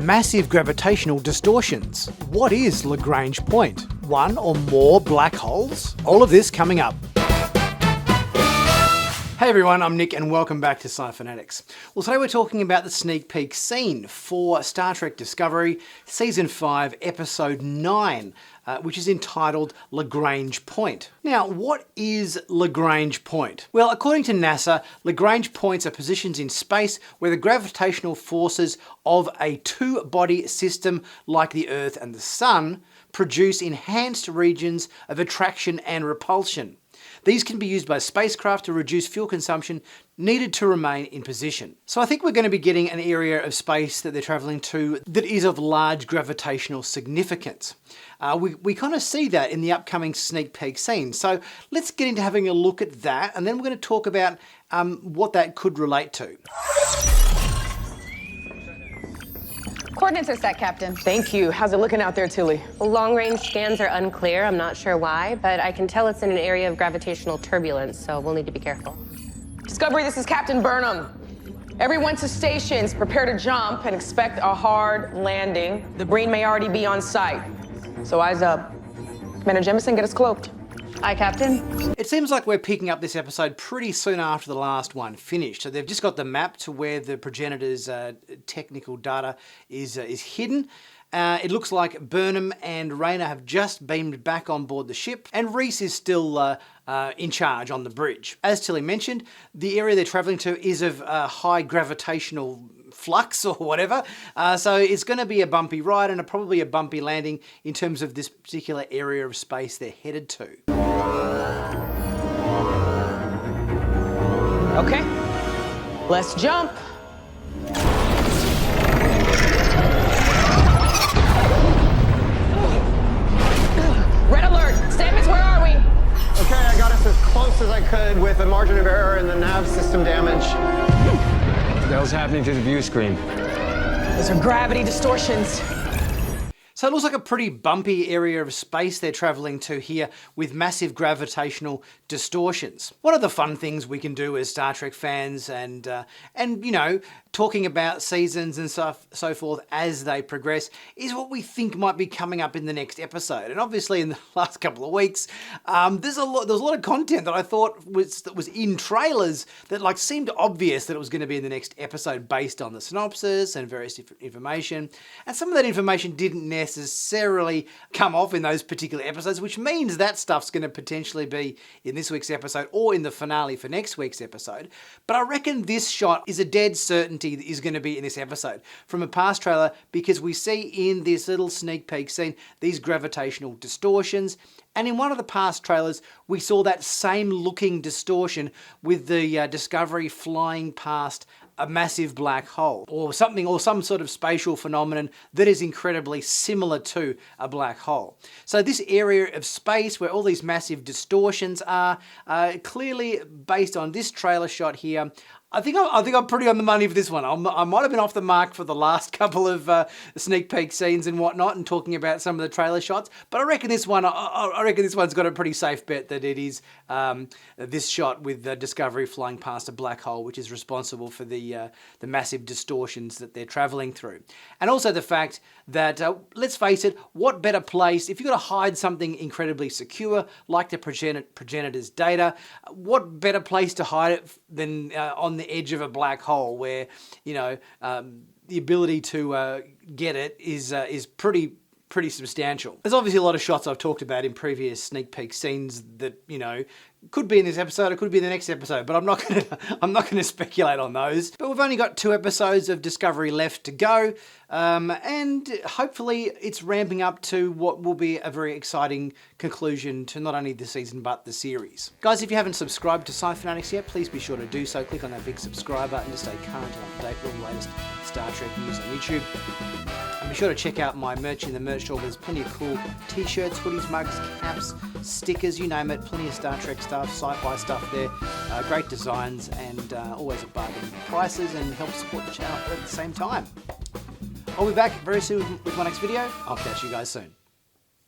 Massive gravitational distortions. What is Lagrange Point? One or more black holes? All of this coming up. Hey everyone, I'm Nick and welcome back to Sci-Finatics. Well, today we're talking about the sneak peek scene for Star Trek Discovery Season 5, Episode 9, which is entitled Lagrange Point. Now, what is Lagrange Point? Well, according to NASA, Lagrange points are positions in space where the gravitational forces of a two-body system like the Earth and the Sun produce enhanced regions of attraction and repulsion. These can be used by spacecraft to reduce fuel consumption needed to remain in position. So I think we're going to be getting an area of space that they're travelling to that is of large gravitational significance. We kind of see that in the upcoming sneak peek scene. So let's get into having a look at that, and then we're going to talk about what that could relate to. Coordinates are set, Captain. Thank you. How's it looking out there, Tilly? Long-range scans are unclear. I'm not sure why, but I can tell it's in an area of gravitational turbulence, so we'll need to be careful. Discovery, this is Captain Burnham. Everyone to stations, prepare to jump and expect a hard landing. The Breen may already be on site, so eyes up. Commander Jemison, get us cloaked. Aye, Captain. It seems like we're picking up this episode pretty soon after the last one finished. So they've just got the map to where the progenitor's technical data is hidden. It looks like Burnham and Rayner have just beamed back on board the ship, and Reese is still in charge on the bridge. As Tilly mentioned, the area they're travelling to is of high gravitational flux or whatever, so it's going to be a bumpy ride and probably a bumpy landing in terms of this particular area of space they're headed to. Okay, let's jump. Red alert! Stamets, where are we? Okay, I got us as close as I could with a margin of error in the nav system damage. What the hell's happening to the view screen? Those are gravity distortions. So it looks like a pretty bumpy area of space they're travelling to here with massive gravitational distortions. One of the fun things we can do as Star Trek fans and you know, talking about seasons and so forth as they progress is what we think might be coming up in the next episode. And obviously in the last couple of weeks, there's a lot of content that I thought was in trailers that like seemed obvious that it was going to be in the next episode based on the synopsis and various different information. And some of that information didn't necessarily come off in those particular episodes, which means that stuff's going to potentially be in this week's episode or in the finale for next week's episode. But I reckon this shot is a dead certainty that is going to be in this episode from a past trailer, because we see in this little sneak peek scene these gravitational distortions, and in one of the past trailers we saw that same looking distortion with the Discovery flying past a massive black hole or something, or some sort of spatial phenomenon that is incredibly similar to a black hole. So this area of space where all these massive distortions are, clearly based on this trailer shot here, I think I'm pretty on the money for this one. I might have been off the mark for the last couple of sneak peek scenes and whatnot, and talking about some of the trailer shots. But I reckon this one, I reckon this one's got a pretty safe bet that it is this shot with the Discovery flying past a black hole, which is responsible for the massive distortions that they're traveling through, and also the fact that let's face it, what better place if you've got to hide something incredibly secure like the progenitor's data? What better place to hide it than on the edge of a black hole, where you know the ability to get it is pretty substantial. There's obviously a lot of shots I've talked about in previous sneak peek scenes that, you know, could be in this episode, it could be in the next episode, but I'm not gonna speculate on those. But we've only got 2 episodes of Discovery left to go, and hopefully it's ramping up to what will be a very exciting conclusion to not only the season but the series. Guys, if you haven't subscribed to Sci-Finatics yet, please be sure to do so. Click on that big subscribe button to stay current and up to date with all the latest Star Trek news on YouTube. And be sure to check out my merch in the merch store. There's plenty of cool t-shirts, hoodies, mugs, caps, stickers, you name it. Plenty of Star Trek stuff, sci-fi stuff there. Great designs and always at bargain prices, and help support the channel at the same time. I'll be back very soon with my next video. I'll catch you guys soon.